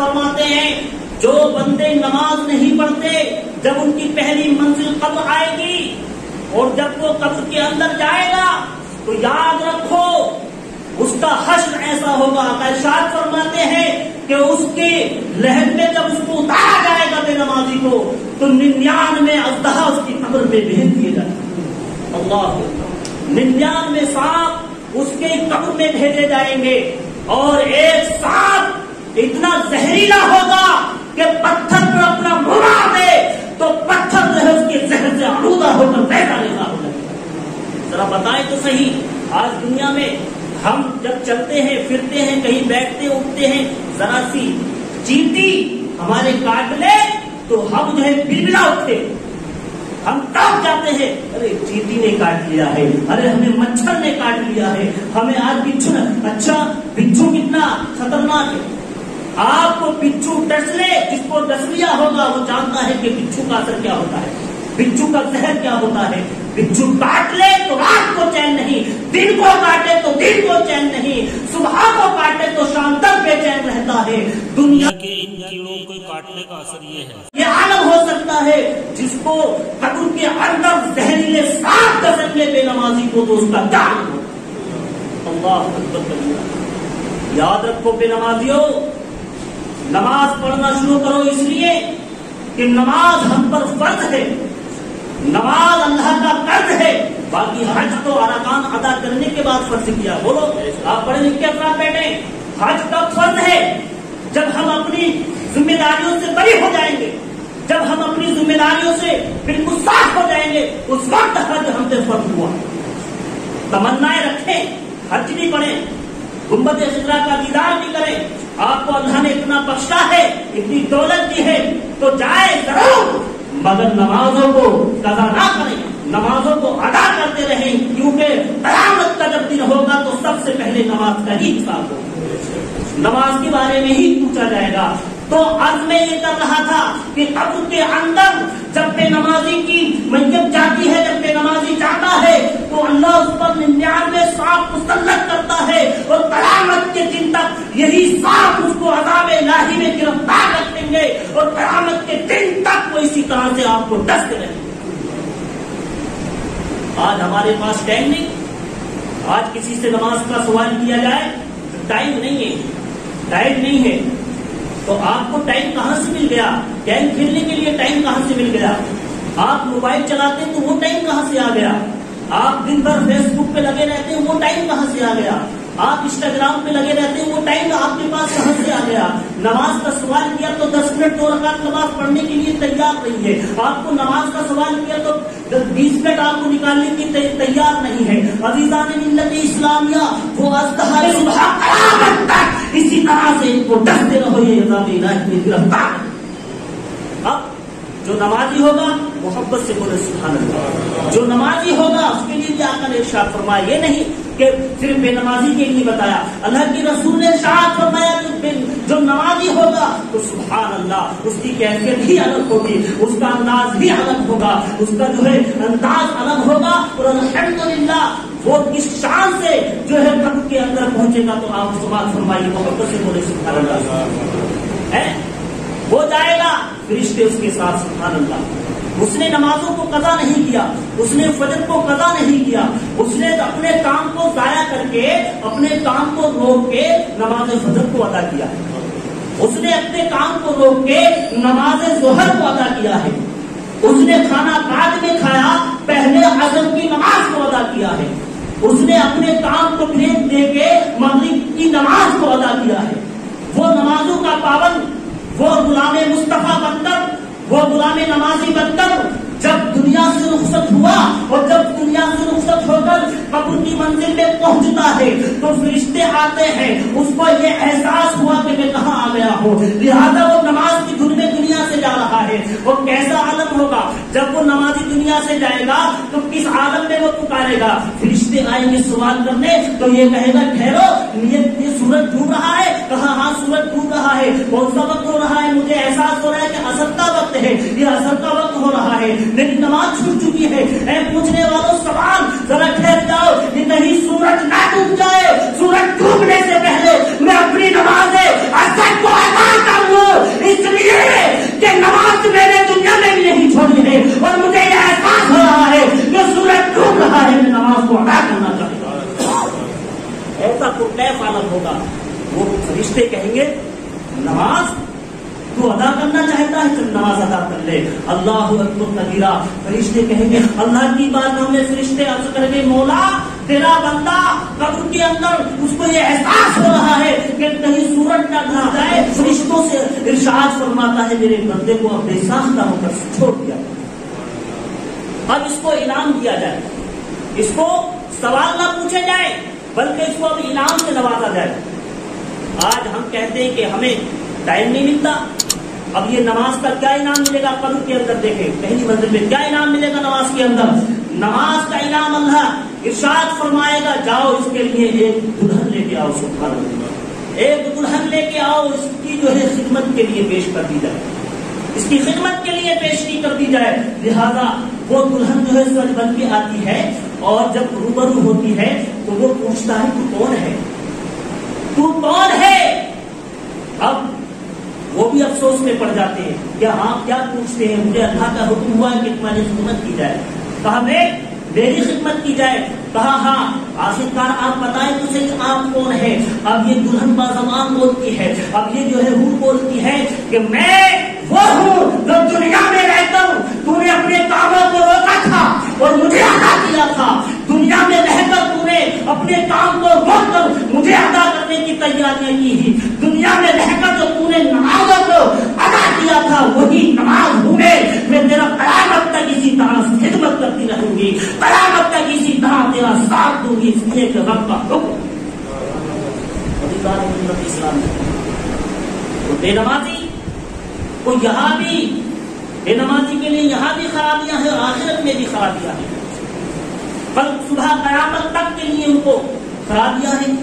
فرماتے ہیں جو بندے نماز نہیں پڑھتے جب ان کی پہلی منزل قبر آئے گی اور جب وہ قبر کے اندر جائے گا تو یاد رکھو اس کا حشر ایسا ہوگا. ارشاد فرماتے ہیں کہ اس کے لحد میں جب اس کو اتارا جائے گا بے نمازی کو تو 99 اژدہا اس کی قبر میں بھیج دیے جائیں گے. اللہ 99 سانپ اس کے قبر میں بھیجے جائیں گے اور ایک سانپ اتنا زہریلا ہوگا کہ پتھر پر اپنا منہ مار دے تو پتھر جو ہے اس کے زہر سے آلودہ ہو کر بہتا رہتا ہو جائے. ذرا بتائیں تو صحیح آج دنیا میں ہم جب چلتے ہیں پھرتے ہیں کہیں بیٹھتے اٹھتے ہیں ذرا سی چیٹی ہمارے کاٹ لے تو ہم جو ہے بلبلا اٹھتے ہم کاٹ جاتے ہیں. ارے چیٹی نے کاٹ لیا ہے, ارے ہمیں مچھر نے کاٹ لیا ہے, ہمیں آج بچھو. اچھا بچھو کتنا خطرناک ہے. آپ کو بچھو ڈس لے, جس کو ڈس لیا ہوگا وہ جانتا ہے کہ بچھو کا اثر کیا ہوتا ہے, بچھو کا زہر کیا ہوتا ہے. بچھو کاٹ لے تو رات کو چین نہیں, دن کو کاٹے تو دن کو چین نہیں, صبح کو کاٹے تو شام تک بے چین رہتا ہے. دنیا کے ان کیڑوں کو کاٹنے کا اثر یہ ہے, یہ عالم ہو سکتا ہے جس کو قبر کے اندر زہریلے سانپ ڈسیں گے بے نمازی کو تو اس کا کیا ہوگا. اللہ اکبر کبیرہ. یاد رکھو بے نمازیوں, نماز پڑھنا شروع کرو اس لیے کہ نماز ہم پر فرض ہے, نماز اللہ کا قرض ہے. باقی حج تو ارکان ادا کرنے کے بعد فرض کیا. بولو آپ پڑھے لکھ کے افراد بیٹھے, حج کب فرض ہے؟ جب ہم اپنی ذمہ داریوں سے بری ہو جائیں گے, جب ہم اپنی ذمہ داریوں سے بالکل صاف ہو جائیں گے, اس وقت حج ہم سے فرض ہوا. تمنائیں رکھیں, حج بھی پڑھیں, گنبد خضرا کا دیدار بھی کریں. آپ کو اللہ نے اتنا بخشا ہے, اتنی دولت دی ہے تو جائے ضرور, مگر نمازوں کو قضا نہ کریں, نمازوں کو ادا کرتے رہیں, کیونکہ قیامت کا جب دن ہوگا تو سب سے پہلے نماز کا ہی حساب ہوگا, نماز کے بارے میں ہی پوچھا جائے گا. تو عرض میں یہ کر رہا تھا کہ قبر کے اندر جب بے نمازی کی میت جاتی ہے, جب بے نمازی جاتا ہے تو اللہ اس پر 99 سانپ مسلط کرتا ہے اور قیامت کے دن تک یہی سانپ اس کو عذاب الہی میں گرفتار رکھیں گے اور قیامت کے دن تک وہ اسی طرح سے آپ کو ڈستے رہیں گے. آج ہمارے پاس ٹائم نہیں, آج کسی سے نماز کا سوال کیا جائے ٹائم نہیں ہے, ٹائم نہیں ہے. تو آپ کو ٹائم کہاں سے مل گیا؟ گیم کھیلنے کے لیے ٹائم کہاں سے مل گیا؟ آپ موبائل چلاتے ہیں تو وہ ٹائم کہاں سے آ گیا؟ آپ دن بھر فیس بک پہ لگے رہتے ہیں, وہ ٹائم کہاں سے آ گیا؟ آپ انسٹاگرام پہ لگے رہتے ہیں, وہ ٹائم آپ کے پاس کہاں سے آ گیا؟ نماز کا سوال کیا تو 10 منٹ 2 رکعت نماز پڑھنے کے لیے تیار نہیں ہے. آپ کو نماز کا سوال کیا تو 20 منٹ آپ کو نکالنے کی تیار نہیں ہے. عزیزان ملت اسلامیہ, وہ اژدہا صبح قیامت تک اسی طرح سے ان کو ڈستے رہو, یہ عذاب الہی میں گرفتار. اب جو نمازی ہوگا محبت سے بولے سبحان اللہ. جو نمازی ہوگا اس کے لیے بھی آقا نے ارشاد فرمایا, یہ نہیں کہ صرف بے نمازی کے لیے بتایا, اللہ کی رسول نے ارشاد فرمایا کہ جو نمازی ہوگا تو سبحان اللہ اس کی کیفیت ہی الگ ہوگی, اس کا انداز بھی الگ ہوگا, اس کا جو ہے انداز الگ ہوگا. اور الحمدللہ وہ کس شان سے جو ہے قبر کے اندر پہنچے گا. تو آپ سبحان فرمائیے, محبت سے بولے سبحان اللہ. ہے وہ جائے گا, فرشتے اس کے ساتھ سبحان اللہ. اس نے نمازوں کو قضا نہیں کیا, اس نے فجر کو قضا نہیں کیا, اس نے اپنے کام کو ضائع کر کے, اپنے کام کو روک کے نماز فجر کو ادا کیا ہے. اس نے اپنے کام کو روک کے نماز ظہر کو ادا کیا ہے. اس نے کھانا بعد میں کھایا, پہلے عصر کی نماز کو ادا کیا ہے. اس نے اپنے کام کو بریک دے کے مغرب کی نماز کو ادا کیا ہے. وہ نمازوں کا پابند, وہ غلام مصطفیٰ بندر, وہ غلام نمازی بندر جب دنیا سے رخصت ہوا اور جب دنیا سے رخصت ہو کر قبر کی منزل میں پہنچتا ہے تو فرشتے آتے ہیں, اس کو یہ احساس ہوا کہ میں کہاں آ گیا ہوں, لہذا وہ نماز کی دھن میں دنیا سے جا رہا ہے. وہ کیسا عالم ہوگا جب وہ نمازی دنیا سے جائے گا تو کس عالم میں وہ پکارے گا؟ فرشتے آئیں گے سوال کرنے تو یہ کہے گا ٹھہرو, یہ سورج ڈوب رہا ہے. کہاں؟ ہاں سورج ڈوب رہا ہے. کون سا وقت ہو رہا ہے؟ مجھے احساس ہو رہا ہے کہ عصر کا وقت ہے, یہ عصر کا وقت ہو رہا ہے, میری نماز چھوٹ چکی ہے. اے پوچھنے والوں سوال, ذرا ٹھہر جاؤ, کہ کہیں سورج نہ ڈوب جائے. سورج ڈوبنے سے پہلے میں اپنی نماز عصر کو ادا کر لوں. ہے اور مجھے یہ احساس ہو رہا ہے کہ سورج ڈوب رہا ہے، میں نماز کو ادا کرنا چاہتا ہوں. ایسا پرکیف عالم ہوگا. وہ فرشتے کہیں گے نماز تو ادا کرنا چاہتا ہے، چل نماز ادا کر لے. اللہ اکبر کبیرہ. فرشتے کہیں گے اللہ کی بات میں فرشتے عرض کریں گے مولا تیرا بندہ قبر کے اندر اس کو یہ احساس ہو رہا ہے کہ کہیں سورج نہ ڈھا جائے. فرشتوں سے ارشاد فرماتا ہے میرے بندے کو اب بے ساختہ ہو کر چھوڑ دیا. اب اس کو انعام دیا جائے، اس کو سوال نہ پوچھے جائے بلکہ اس کو اب انعام سے نوازا جائے. آج ہم کہتے ہیں کہ ہمیں ٹائم نہیں ملتا. اب یہ نماز کا کیا انعام ملے گا قبر کے اندر؟ دیکھیں پہلی منزل میں کیا انعام ملے گا نماز کے اندر. نماز کا انعام اللہ ارشاد فرمائے گا جاؤ اس کے لیے ایک دلہن لے کے آؤ. سبحان اللہ. ایک دلہن لے کے آؤ، اس کی جو ہے خدمت کے لیے پیش کر دی جائے، اس کی خدمت کے لیے پیشی کر دی جائے. لہذا وہ دلہن جو ہے سج بن کے آتی ہے اور جب روبرو ہوتی ہے تو وہ پوچھتا ہے تو کون ہے، تو کون ہے. اب وہ بھی افسوس میں پڑ جاتے ہیں کہ ہاں کیا پوچھتے ہیں، مجھے اللہ کا حکم ہوا ہے کہ تمہاری خدمت کی جائے. کہا میری خدمت کی جائے. کہا ہاں آخرکار آپ بتائیں تو صحیح آپ کون ہے. اب یہ دلہن بازبان بولتی ہے، اب یہ جو ہے روح بولتی ہے کہ میں وہ ہوں جو دنیا میں رہ کر تو نے اپنے کاموں کو روکا تھا اور مجھے ادا کیا تھا. دنیا میں رہ کر تو نے اپنے کام کو روک کر مجھے ادا کرنے کی تیاریاں کی تھی. دنیا میں رہ کر جو تو نے نمازوں کو ادا کیا تھا وہی نماز ہوں میں تیرا قیامت تک اسی طرح خدمت کرتی رہوں گی، قیامت تک اسی طرح تیرا ساتھ دوں گی. اس لیے کہ رب کا حکم اسلام تو بے نمازی کو یہاں بھی بے نمازی کے لیے یہاں بھی خرابیاں ہیں اور آخرت میں بھی خرابیاں ہیں. کل صبح قیامت تک کے لیے ان کو خرابیاں ہیں.